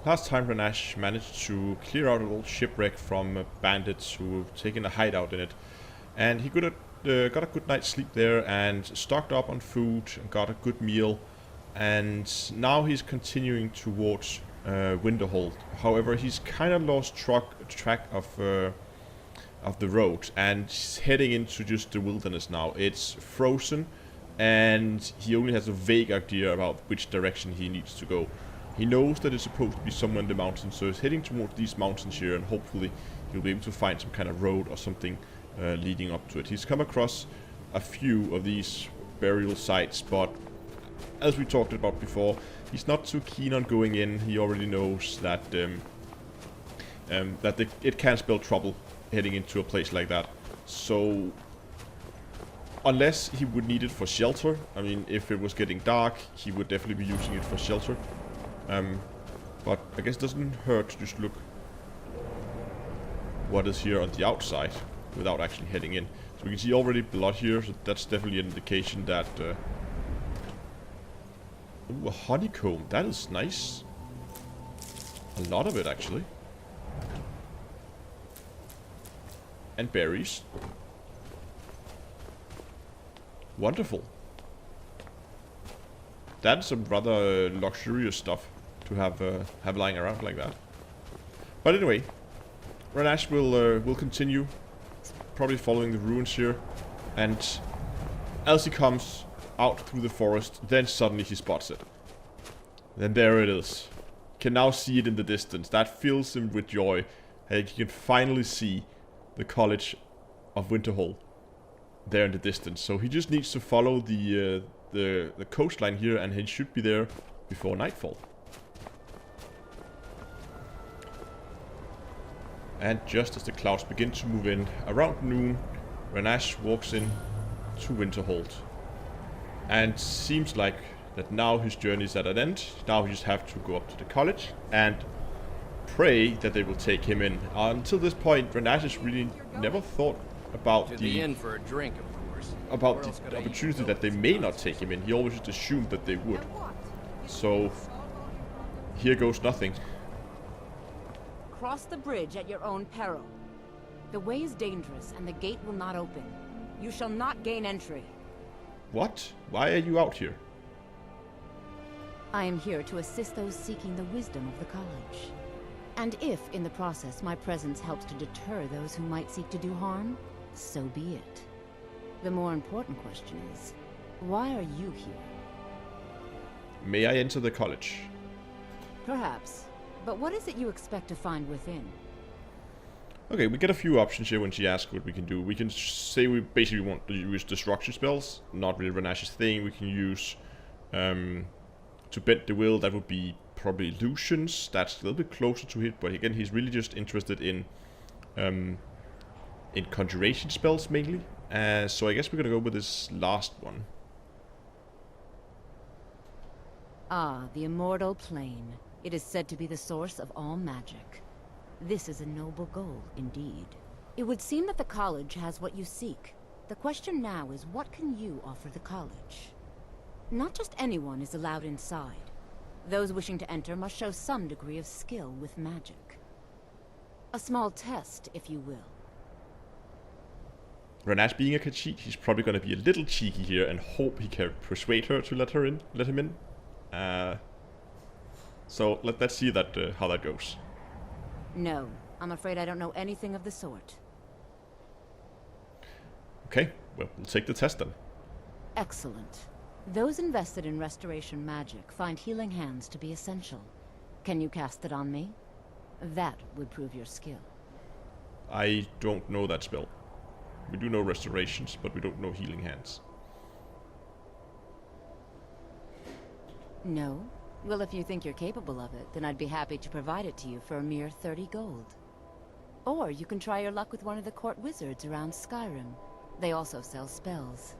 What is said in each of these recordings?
Last time Ranash managed to clear out a little shipwreck from bandits who were taking a hideout in it. And he got a good night's sleep there and stocked up on food and got a good meal. And now he's continuing towards Winterhold. However, he's kind of lost track of the road and he's heading into just the wilderness now. It's frozen and he only has a vague idea about which direction he needs to go. He knows that it's supposed to be somewhere in the mountains, so he's heading towards these mountains here, and hopefully he'll be able to find some kind of road or something leading up to it. He's come across a few of these burial sites, but as we talked about before, he's not too keen on going in. He already knows that it can spell trouble heading into a place like that. So unless he would need it for shelter, I mean, if it was getting dark, he would definitely be using it for shelter. But I guess it doesn't hurt to just look what is here on the outside without actually heading in. So we can see already blood here, so that's definitely an indication that... ooh, a honeycomb, that is nice. A lot of it actually. And berries. Wonderful. That's some rather luxurious stuff to have lying around like that. But anyway, Ranash will continue, probably following the ruins here, and as he comes out through the forest, then suddenly he spots it. Then there it is. Can now see it in the distance. That fills him with joy. He can finally see the College of Winterhold there in the distance. So he just needs to follow the coastline here, and he should be there before nightfall. And just as the clouds begin to move in, around noon, Ranash walks in to Winterhold. And seems like that now his journey is at an end. Now he just have to go up to the college and pray that they will take him in. Until this point, Ranash has really never thought about the inn for a drink, of course. About the opportunity that they may not take him in. He always just assumed that they would. So here goes nothing. Cross the bridge at your own peril. The way is dangerous and the gate will not open. You shall not gain entry. What? Why are you out here? I am here to assist those seeking the wisdom of the college. And if, in the process, my presence helps to deter those who might seek to do harm, so be it. The more important question is, why are you here? May I enter the college? Perhaps. But what is it you expect to find within? Okay, we get a few options here when she asks what we can do. We can say we basically want to use destruction spells, not really Ranash's thing. We can use to bend the will, that would be probably illusions. That's a little bit closer to it, but again, he's really just interested in conjuration spells mainly. So I guess we're gonna go with this last one. Ah, the immortal plane. It is said to be the source of all magic. This is a noble goal, indeed. It would seem that the college has what you seek. The question now is, what can you offer the college? Not just anyone is allowed inside. Those wishing to enter must show some degree of skill with magic. A small test, if you will. Ranash being a cheat, he's probably gonna be a little cheeky here and hope he can persuade her to let him in. So let's see that how that goes. No, I'm afraid I don't know anything of the sort. Okay, well, we'll take the test then. Excellent. Those invested in restoration magic find healing hands to be essential. Can you cast it on me? That would prove your skill. I don't know that spell. We do know restorations, but we don't know healing hands. No? Well, if you think you're capable of it, then I'd be happy to provide it to you for a mere 30 gold. Or you can try your luck with one of the court wizards around Skyrim. They also sell spells.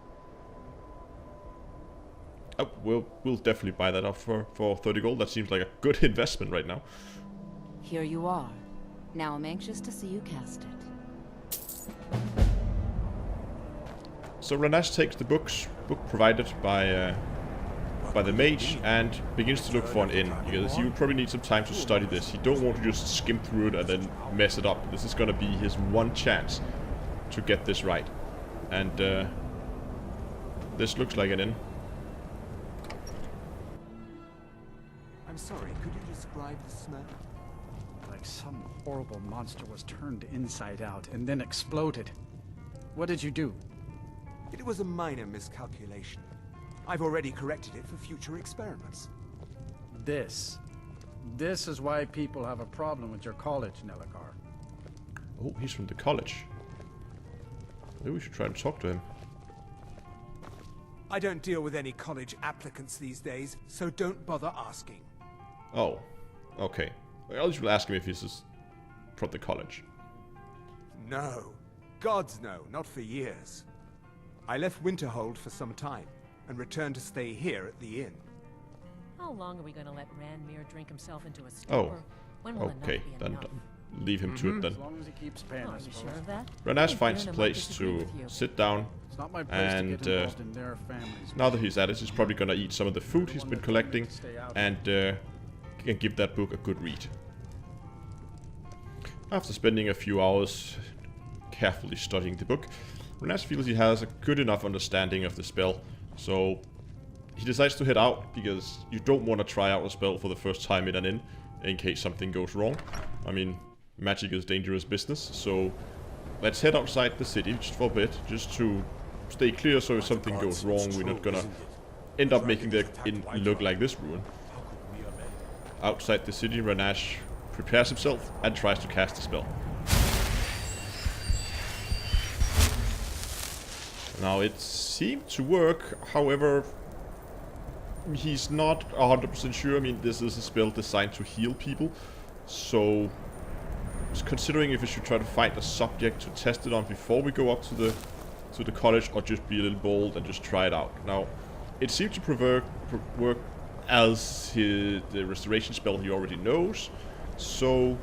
Oh, we'll definitely buy that up for 30 gold. That seems like a good investment right now. Here you are. Now I'm anxious to see you cast it. So Ranash takes the book provided by the mage and begins to look for an inn, because you probably need some time to study this. You don't want to just skim through it and then mess it up. This is going to be his one chance to get this right. And this looks like an inn. I'm sorry, could you describe the smell? Like some horrible monster was turned inside out and then exploded. What did you do? It was a minor miscalculation. I've already corrected it for future experiments. This is why people have a problem with your college, Nelagar. Oh, he's from the college. Maybe we should try and talk to him. I don't deal with any college applicants these days, so don't bother asking. Oh, okay. I'll just ask him if he's from the college. No. Gods no, not for years. I left Winterhold for some time, and returned to stay here at the inn. How long are we going to let Ranmir drink himself into a stupor? Oh, When will okay. enough be Then enough? leave him to it then. As long as he keeps paying, Oh, I are you suppose. sure of that? Ranash Hey, finds a Fiona might place disagree to with you. sit down. It's not my place And, to get involved in their families. Now that he's at it, he's probably gonna eat some of the food he's been collecting and can give that book a good read. After spending a few hours carefully studying the book, Ranash feels he has a good enough understanding of the spell, so he decides to head out, because you don't want to try out a spell for the first time in an inn, in case something goes wrong. I mean, magic is dangerous business, so let's head outside the city just for a bit, just to stay clear, so if something goes wrong, we're not gonna end up making the inn look like this ruin. Outside the city, Ranash prepares himself and tries to cast a spell. Now, it seemed to work, however, he's not 100% sure. I mean, this is a spell designed to heal people, so considering if we should try to find a subject to test it on before we go up to the college, or just be a little bold and just try it out. Now, it seemed to work as the restoration spell he already knows, so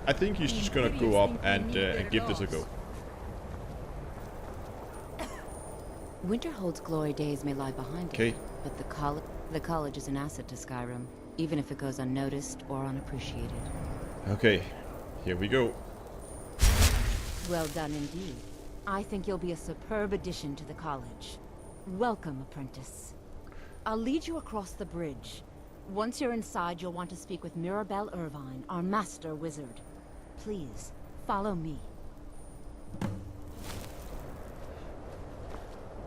I think he's just gonna go up and give this a go. Winterhold's glory days may lie behind Okay. it, but the college is an asset to Skyrim, even if it goes unnoticed or unappreciated. Okay, here we go. Well done indeed. I think you'll be a superb addition to the college. Welcome, apprentice. I'll lead you across the bridge. Once you're inside, you'll want to speak with Mirabelle Irvine, our master wizard. Please, follow me.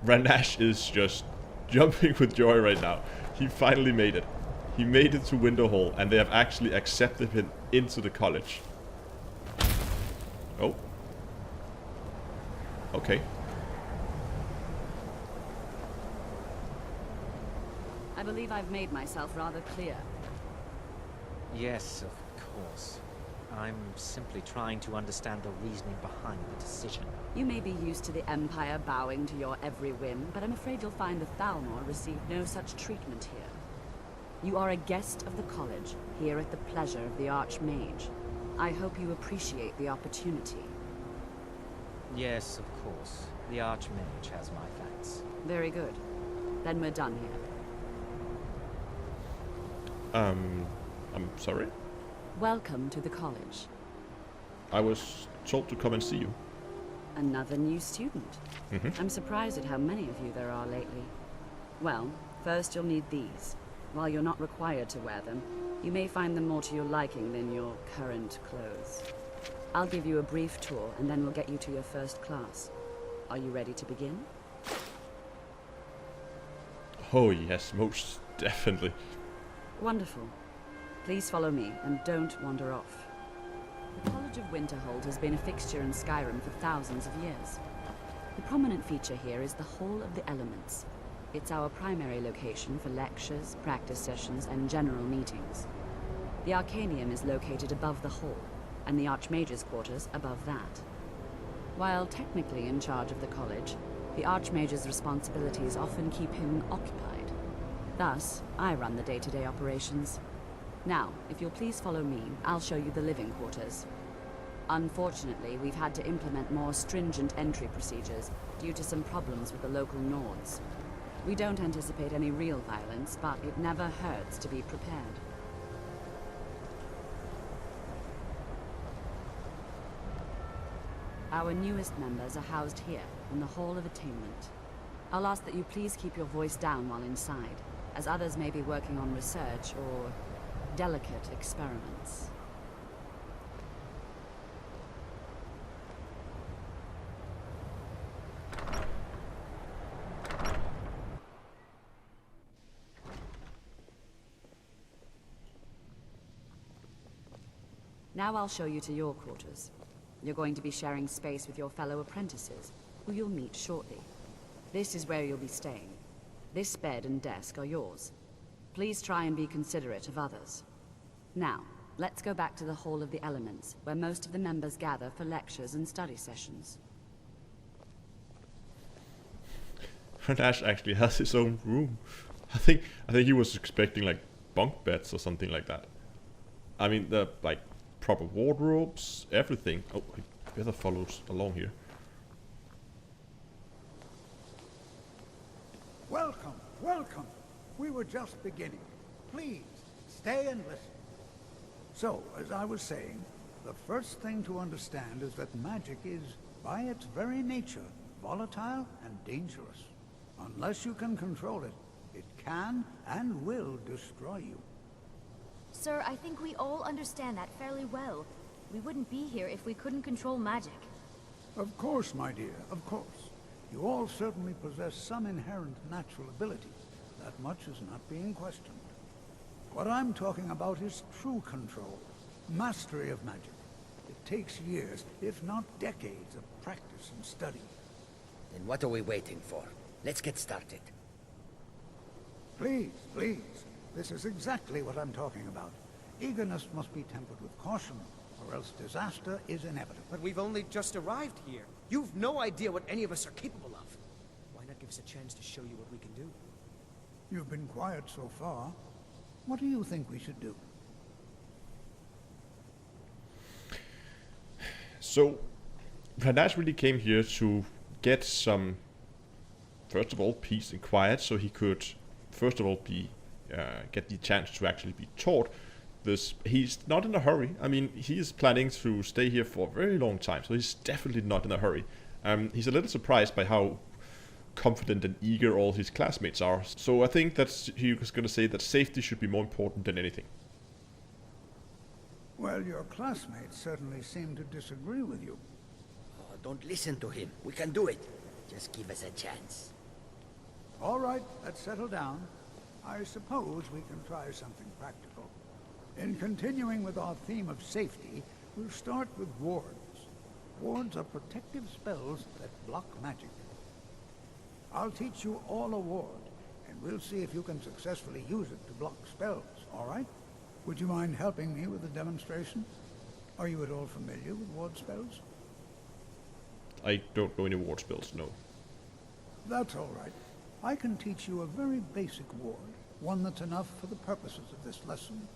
Ranash is just jumping with joy right now. He finally made it. He made it to Winterhold, and they have actually accepted him into the college. Oh. Okay. I believe I've made myself rather clear. Yes, of course. I'm simply trying to understand the reasoning behind the decision. You may be used to the Empire bowing to your every whim, but I'm afraid you'll find the Thalmor received no such treatment here. You are a guest of the college, here at the pleasure of the Archmage. I hope you appreciate the opportunity. Yes, of course. The Archmage has my thanks. Very good. Then we're done here. I'm sorry? Welcome to the college. I was told to come and see you. Another new student. I'm surprised at how many of you there are lately. Well, first you'll need these. While you're not required to wear them, you may find them more to your liking than your current clothes. I'll give you a brief tour, and then we'll get you to your first class. Are you ready to begin? Oh yes, most definitely. Wonderful. Please follow me, and don't wander off. The College of Winterhold has been a fixture in Skyrim for thousands of years. The prominent feature here is the Hall of the Elements. It's our primary location for lectures, practice sessions, and general meetings. The Arcanium is located above the hall, and the Archmage's quarters above that. While technically in charge of the college, the Archmage's responsibilities often keep him occupied. Thus, I run the day-to-day operations. Now, if you'll please follow me, I'll show you the living quarters. Unfortunately, we've had to implement more stringent entry procedures due to some problems with the local Nords. We don't anticipate any real violence, but it never hurts to be prepared. Our newest members are housed here, in the Hall of Attainment. I'll ask that you please keep your voice down while inside, as others may be working on research or delicate experiments. Now I'll show you to your quarters. You're going to be sharing space with your fellow apprentices, who you'll meet shortly. This is where you'll be staying. This bed and desk are yours. Please try and be considerate of others. Now, let's go back to the Hall of the Elements, where most of the members gather for lectures and study sessions. Ranash actually has his own room. I think he was expecting like bunk beds or something like that. I mean, the like proper wardrobes, everything. Oh, he better follows along here. Welcome, welcome. We were just beginning. Please, stay and listen. So, as I was saying, the first thing to understand is that magic is, by its very nature, volatile and dangerous. Unless you can control it, it can and will destroy you. Sir, I think we all understand that fairly well. We wouldn't be here if we couldn't control magic. Of course, my dear, of course. You all certainly possess some inherent natural ability. That much is not being questioned. What I'm talking about is true control, mastery of magic. It takes years, if not decades, of practice and study. Then what are we waiting for? Let's get started. Please, please. This is exactly what I'm talking about. Eagerness must be tempered with caution, or else disaster is inevitable. But we've only just arrived here. You've no idea what any of us are capable of. Why not give us a chance to show you what we can do? You've been quiet so far. What do you think we should do? So, Ranash really came here to get some, first of all, peace and quiet, so he could, first of all, get the chance to actually be taught this. He's not in a hurry. I mean, he's planning to stay here for a very long time, so he's definitely not in a hurry. He's a little surprised by how confident and eager all his classmates are. So I think that he was going to say that safety should be more important than anything. Well, your classmates certainly seem to disagree with you. Oh, don't listen to him. We can do it. Just give us a chance. All right, let's settle down. I suppose we can try something practical. In continuing with our theme of safety, we'll start with wards. Wards are protective spells that block magic. I'll teach you all a ward, and we'll see if you can successfully use it to block spells, all right? Would you mind helping me with the demonstration? Are you at all familiar with ward spells? I don't know any ward spells, no. That's all right. I can teach you a very basic ward, one that's enough for the purposes of this lesson.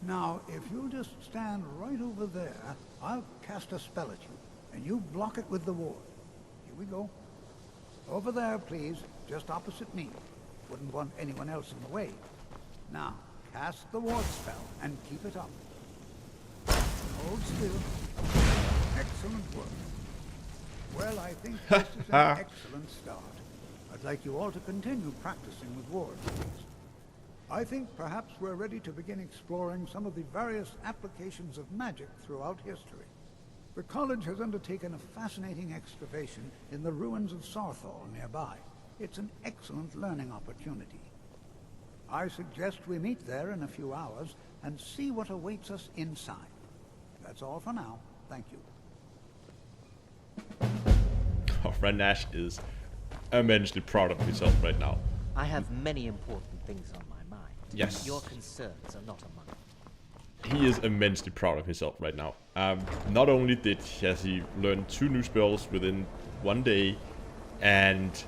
Now, if you'll just stand right over there, I'll cast a spell at you, and you block it with the ward. Here we go. Over there, please, just opposite me. Wouldn't want anyone else in the way. Now, cast the ward spell, and keep it up. Hold still. Excellent work. Well, I think this is an excellent start. I'd like you all to continue practicing with wards, please. I think perhaps we're ready to begin exploring some of the various applications of magic throughout history. The college has undertaken a fascinating excavation in the ruins of Sarthal nearby. It's an excellent learning opportunity. I suggest we meet there in a few hours and see what awaits us inside. That's all for now. Thank you. Oh, Ranash is immensely proud of himself right now. I have many important things on my mind. Yes. Your concerns are not among them. He is immensely proud of himself right now. Not only has he learned 2 new spells within 1 day, and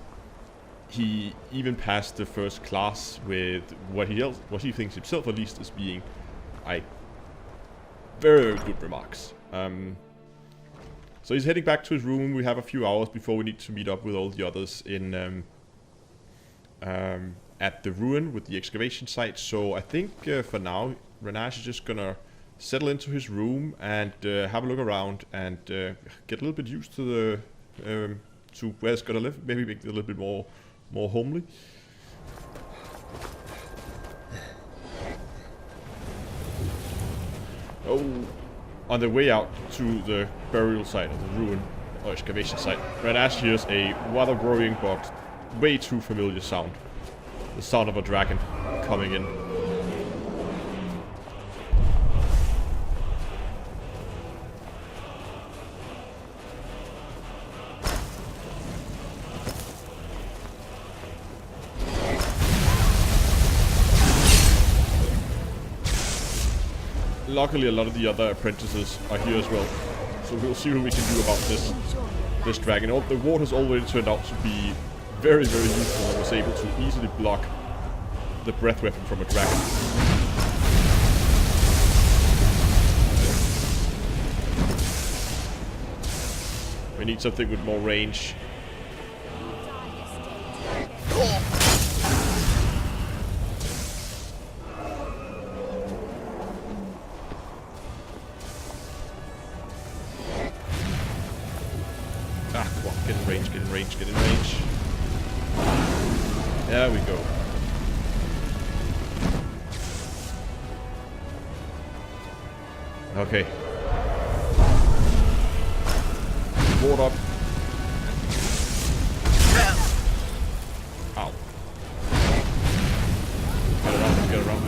he even passed the first class with what he thinks himself at least as being like very good remarks. So he's heading back to his room. We have a few hours before we need to meet up with all the others in at the ruin with the excavation site. So I think for now, Ranash is just gonna settle into his room and have a look around and get a little bit used to the to where it's gonna live. Maybe make it a little bit more homely. Oh, on the way out to the burial site of the ruin or excavation site, Ranash hears a rather worrying but way too familiar sound. The sound of a dragon coming in. Luckily, a lot of the other apprentices are here as well, so we'll see what we can do about this dragon. Oh, the ward has already turned out to be very, very useful and was able to easily block the breath weapon from a dragon. We need something with more range. Get in range. There we go. Okay. Ward up. Ow.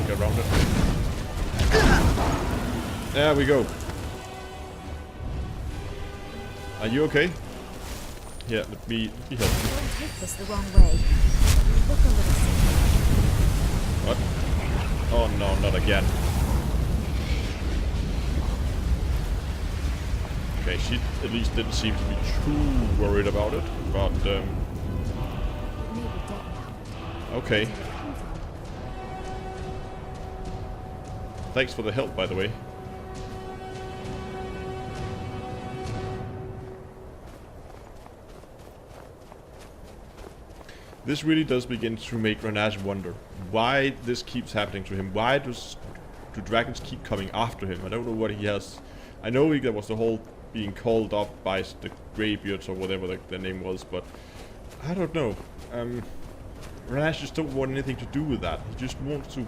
Get around it. There we go. Are you okay? Yeah, let me help you. Don't take this the wrong way. You look a little sick. What? Oh no, not again. Okay, she at least didn't seem to be too worried about it, but okay. Thanks for the help, by the way. This really does begin to make Ranash wonder why this keeps happening to him. Why do dragons keep coming after him? I don't know what he has. I know there was the whole being called up by the Greybeards or whatever the name was, but I don't know. Ranash just don't want anything to do with that. He just wants to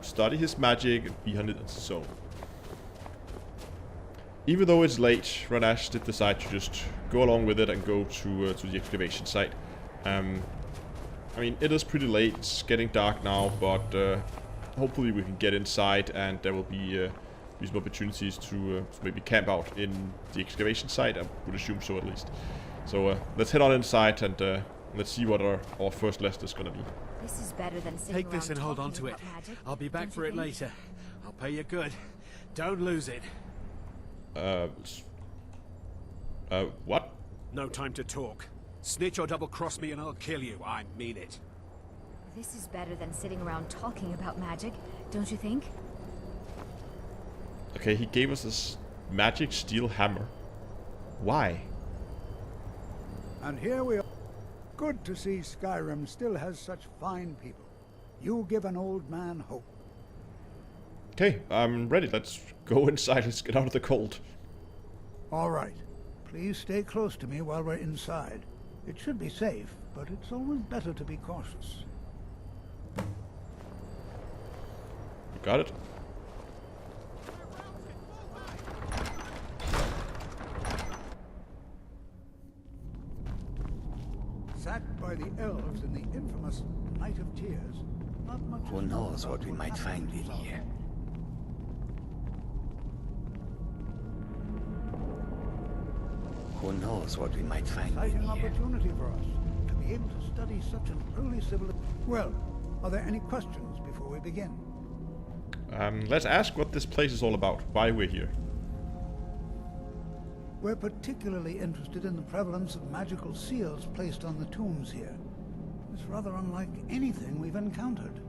study his magic and be on his own. Even though it's late, Ranash did decide to just go along with it and go to the excavation site. I mean, it is pretty late, it's getting dark now, but hopefully we can get inside and there will be some opportunities to maybe camp out in the excavation site. I would assume so, at least. So let's head on inside and let's see what our first lesson is going to be. This is better than sitting Take this around and hold on talking to it. about magic, I'll be back don't for you it think? later. I'll pay you good. Don't lose it. What? No time to talk. Snitch or double-cross me and I'll kill you. I mean it. This is better than sitting around talking about magic, don't you think? Okay, he gave us this magic steel hammer. Why? And here we are. Good to see Skyrim still has such fine people. You give an old man hope. Okay, I'm ready. Let's go inside. Let's get out of the cold. All right. Please stay close to me while we're inside. It should be safe, but it's always better to be cautious. You got it? Sacked by the elves in the infamous Night of Tears, not much Who is known knows about what we might find in happened here? Who knows what we might find in Exciting here? opportunity for us to be able to study such an early civilization. Well, are there any questions before we begin? Let's ask what this place is all about. Why we're here. We're particularly interested in the prevalence of magical seals placed on the tombs here. It's rather unlike anything we've encountered.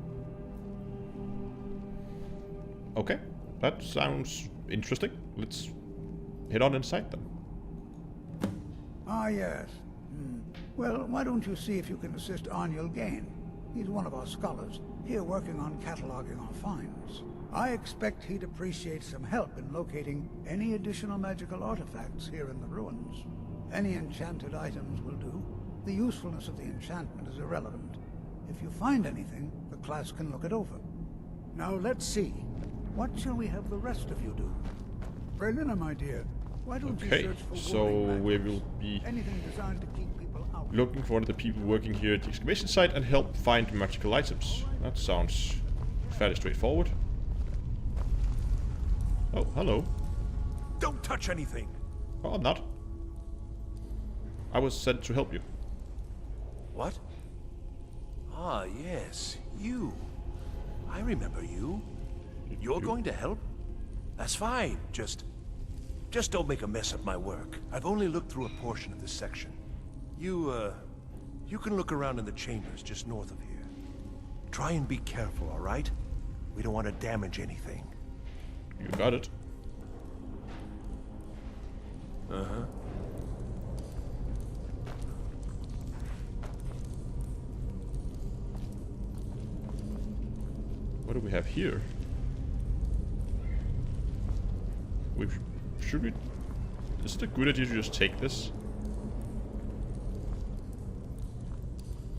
Okay, that sounds interesting. Let's head on inside then. Ah, yes. Well, why don't you see if you can assist Arniel Gain? He's one of our scholars, here working on cataloging our finds. I expect he'd appreciate some help in locating any additional magical artifacts here in the ruins. Any enchanted items will do. The usefulness of the enchantment is irrelevant. If you find anything, the class can look it over. Now let's see. What shall we have the rest of you do? Berliner, my dear, why don't you search for so warning we matches? will be Anything designed to keep people out. looking for one of the people working here at the excavation site and help find magical items. That sounds fairly straightforward. Oh, hello. Don't touch anything! Oh, I'm not. I was sent to help you. What? Ah, yes, you. I remember you. You're going to help? That's fine. Just don't make a mess of my work. I've only looked through a portion of this section. You can look around in the chambers just north of here. Try and be careful, all right? We don't want to damage anything. You got it. Uh-huh. What do we have here? Should we... Is it a good idea to just take this?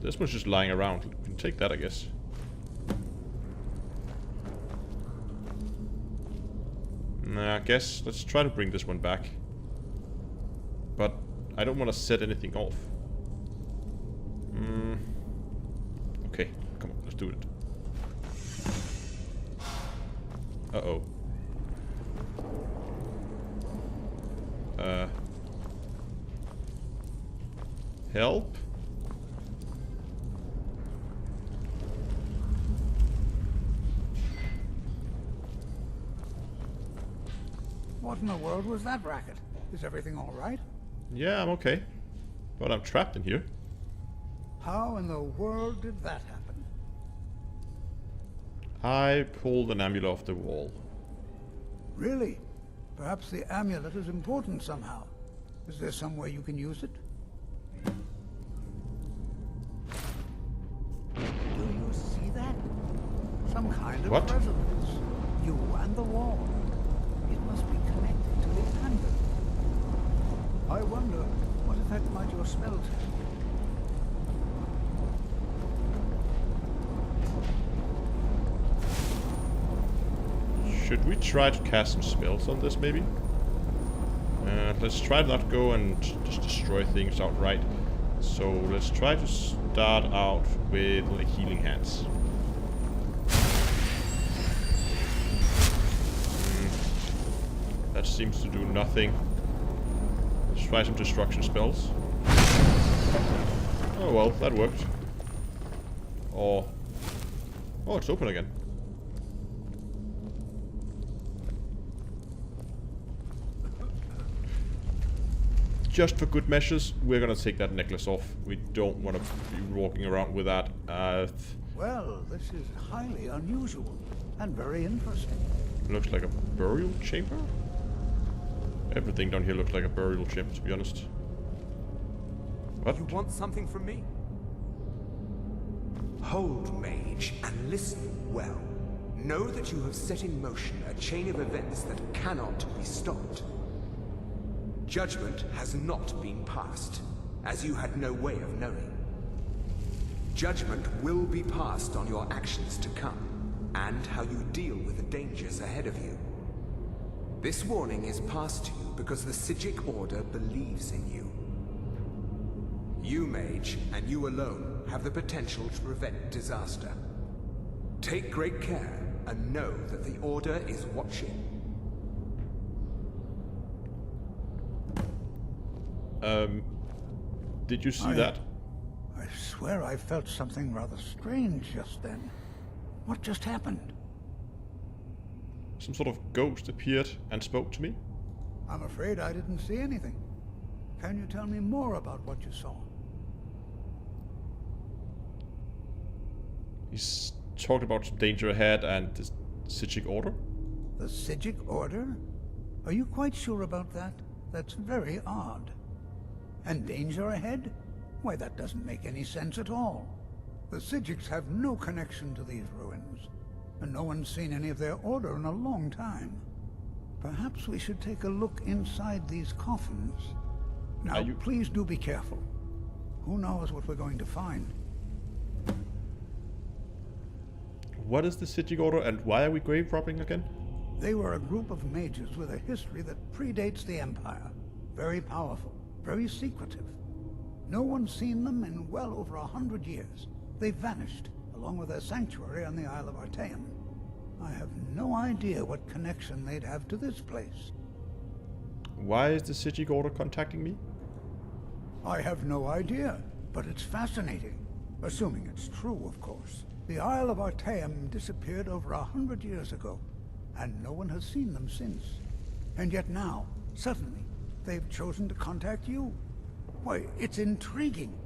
This one's just lying around. We can take that, I guess. Nah, I guess let's try to bring this one back. But I don't want to set anything off. Okay, come on, let's do it. Uh-oh. Help? What in the world was that racket? Is everything all right? Yeah, I'm okay. But I'm trapped in here. How in the world did that happen? I pulled an amulet off the wall. Really? Perhaps the amulet is important somehow. Is there some way you can use it? Do you see that? Some kind of What? resonance. You and the wall. It must be connected to the amulet. I wonder, what effect might your spell take? Should we try to cast some spells on this, maybe? Let's try to not go and just destroy things outright. So let's try to start out with like healing hands. That seems to do nothing. Let's try some destruction spells. Oh well, that worked. Or... Oh, it's open again. Just for good measures, we're gonna take that necklace off. We don't want to be walking around with that. Well, this is highly unusual and very interesting. Looks like a burial chamber? Everything down here looks like a burial chamber, to be honest. What? You want something from me? Hold, mage, and listen well. Know that you have set in motion a chain of events that cannot be stopped. Judgment has not been passed, as you had no way of knowing. Judgment will be passed on your actions to come, and how you deal with the dangers ahead of you. This warning is passed to you because the Psijic Order believes in you. You, mage, and you alone, have the potential to prevent disaster. Take great care, and know that the Order is watching. Did you see that? I swear I felt something rather strange just then. What just happened? Some sort of ghost appeared and spoke to me. I'm afraid I didn't see anything. Can you tell me more about what you saw? He's talked about some danger ahead and the Psijic Order. The Psijic Order? Are you quite sure about that? That's very odd. And danger ahead? Why, that doesn't make any sense at all. The Psijics have no connection to these ruins, and no one's seen any of their order in a long time. Perhaps we should take a look inside these coffins. Now, please do be careful. Who knows what we're going to find? What is the Psijic Order and why are we grave robbing again? They were a group of mages with a history that predates the Empire. Very powerful, very secretive. No one's seen them in well over 100 years. They've vanished, along with their sanctuary on the Isle of Artaeum. I have no idea what connection they'd have to this place. Why is the Psijic Order contacting me? I have no idea, but it's fascinating. Assuming it's true, of course. The Isle of Artaeum disappeared over 100 years ago, and no one has seen them since. And yet now, suddenly, they've chosen to contact you. Why, it's intriguing.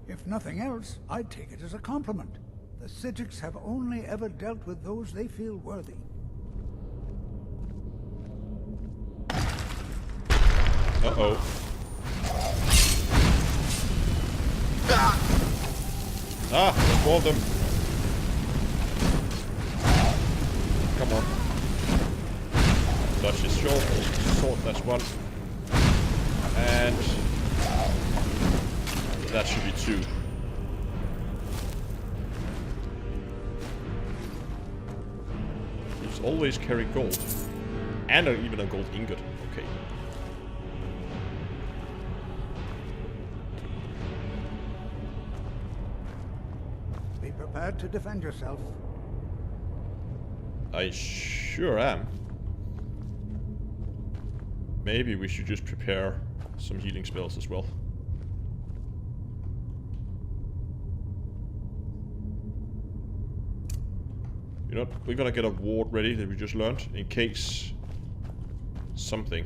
If nothing else, I'd take it as a compliment. The Psijics have only ever dealt with those they feel worthy. Uh-oh. Ah, there's more of them. Come on. Dodge his sword, that's one. And that should be two. He's always carrying gold. And even a gold ingot. Okay. Be prepared to defend yourself. I sure am. Maybe we should just prepare some healing spells as well. You know what? We're gonna get a ward ready that we just learned in case something.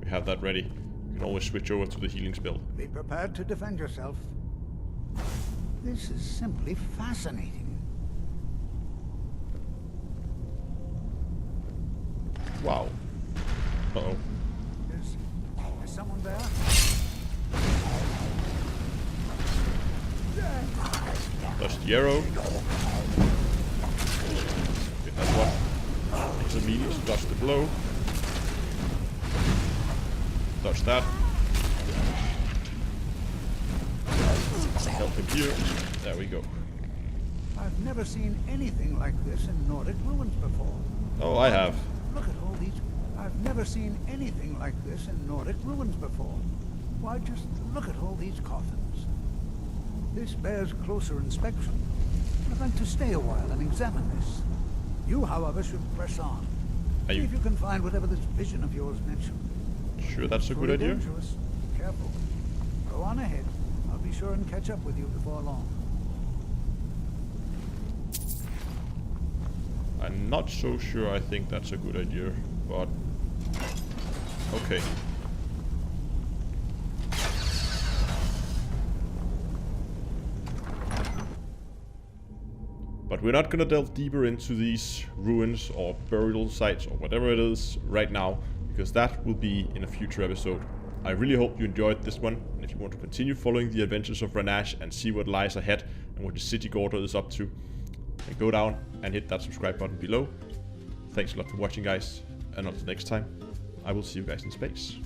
We have that ready. We can always switch over to the healing spell. Be prepared to defend yourself. This is simply fascinating. Wow. Uh-oh. Is someone there? Dodge the arrow. Okay, that's one. It's immediate to dodge the blow. Dodge that. Help him here. There we go. I've never seen anything like this in Nordic ruins before. Oh, I have. Look at all these. I've never seen anything like this in Nordic ruins before. Why, just look at all these coffins. This bears closer inspection. I'd like to stay a while and examine this. You, however, should press on. See if you can find whatever this vision of yours mentioned. Sure, that's a good idea. Dangerous. Be careful. Go on ahead. I'll be sure and catch up with you before long. I'm not so sure I think that's a good idea, but okay. But we're not gonna delve deeper into these ruins or burial sites or whatever it is right now, because that will be in a future episode. I really hope you enjoyed this one, and if you want to continue following the adventures of Ranash and see what lies ahead and what the Psijic Order is up to, then go down and hit that subscribe button below. Thanks a lot for watching, guys, and until next time, I will see you guys in space.